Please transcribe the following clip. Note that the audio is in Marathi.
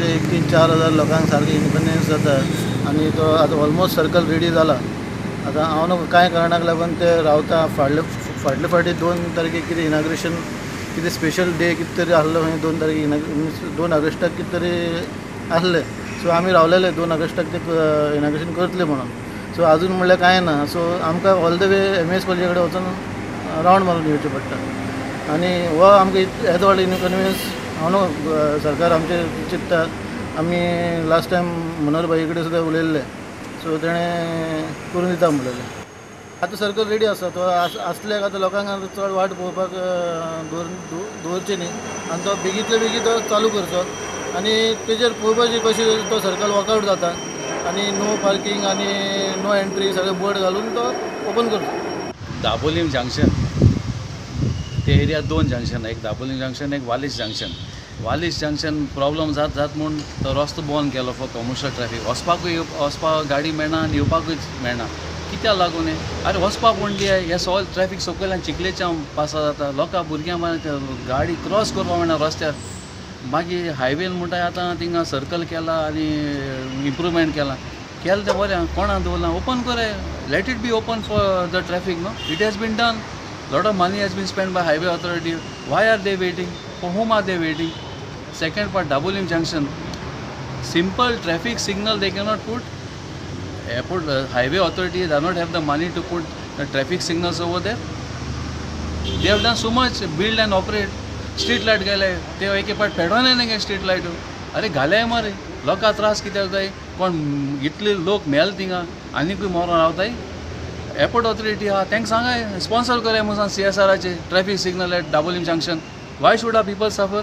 म्हणजे 3-4 हजार लोकांक सारखे इन्कन्विनियन्स जाता आणि तो आता ऑलमोस्ट सर्कल रेडी जाला. आता हांव न्हू कांय कारणाक लागून ते रावता. फाटले फाटी 2 तारखेक कितें इनाग्रेशन कितें स्पेशल डे कितें तरी आहलो खंय 2 तारखेक 2 ऑगस्टाक कितें तरी आहलें. सो आमी रावलेले 2 ऑगस्टाक ते इनाग्रेशन करतले म्हणून. सो अजून म्हणल्यार कांय ना. सो आमकां ऑल द वे MS कॉलेजी कडेन वचून रावंड मारून येवचें पडटा आनी हो आमकां येदो व्हडलो इनकन्विनियन्स हांव न्हू सरकार आमचे चिंतता. आमी लास्ट टायम मनोहर भाई कडेन सुद्दां उलयल्ले. सो तेणें करून दिता म्हणलेलें. आतां सर्कल रेडी आसा. तो आसल्याक आतां लोकांक आतां चड वाट पळोवपाक दवरचें न्ही आनी तो बेगींतले बेगीन तो चालू करचो आनी तेजेर पळोवपाची कशें तो सर्कल वर्कआवट जाता आनी नो पार्किंग आनी नो एंट्री सगळे बोर्ड घालून तो ओपन करचो. दाबोलीम जंक्शन ते एरियात 2 जंक्शन, एक दाबोलीम जंक्शन, एक वालीस जंक्शन. वालीस जंक्शन प्रॉब्लम जात म्हूण तो रस्तो बंद केलो फॉर कमर्शियल ट्रॅफिक. वचपाक गाडी मेळना आनी येवपाकूच मेळना. कित्याक लागून अरे वचपाक म्हणली हे सगळें ट्रॅफिक सकयल्यान चिखलेच्यान पास जाता. लोकां भुरग्यांक गाडी क्रॉस करपाक मेळना रस्त्यार. मागीर हायवेन म्हणटा आतां थिंगा सर्कल केला आनी इम्प्रूवमेंट केलां तें बरें. कोणाक दवरलां ओपन करे. Let it be open for the traffic. No it has been done. Lot of money has been spend by highway authority. Why are they waiting? For whom are they waiting? Second part, Dabolim Junction. Simple traffic signal they cannot put. Airport highway authority does not have the money to put the traffic signals over there. They have done so much, build and operate. Street light गेले ते एक पाट पेडोवनाय नाही स्ट्रीट लायट. अरे घाले मरे लोकां त्रास कित्याक जाय? कोण इतले लोक मेल थिंगा आनीकूय मरून रावताय. एअरपोर्ट ऑथॉरिटी आहा तांकां सांगाय स्पॉन्सर कराय म्हणून CSRचे traffic signal at Dabolim junction. Why should our people suffer?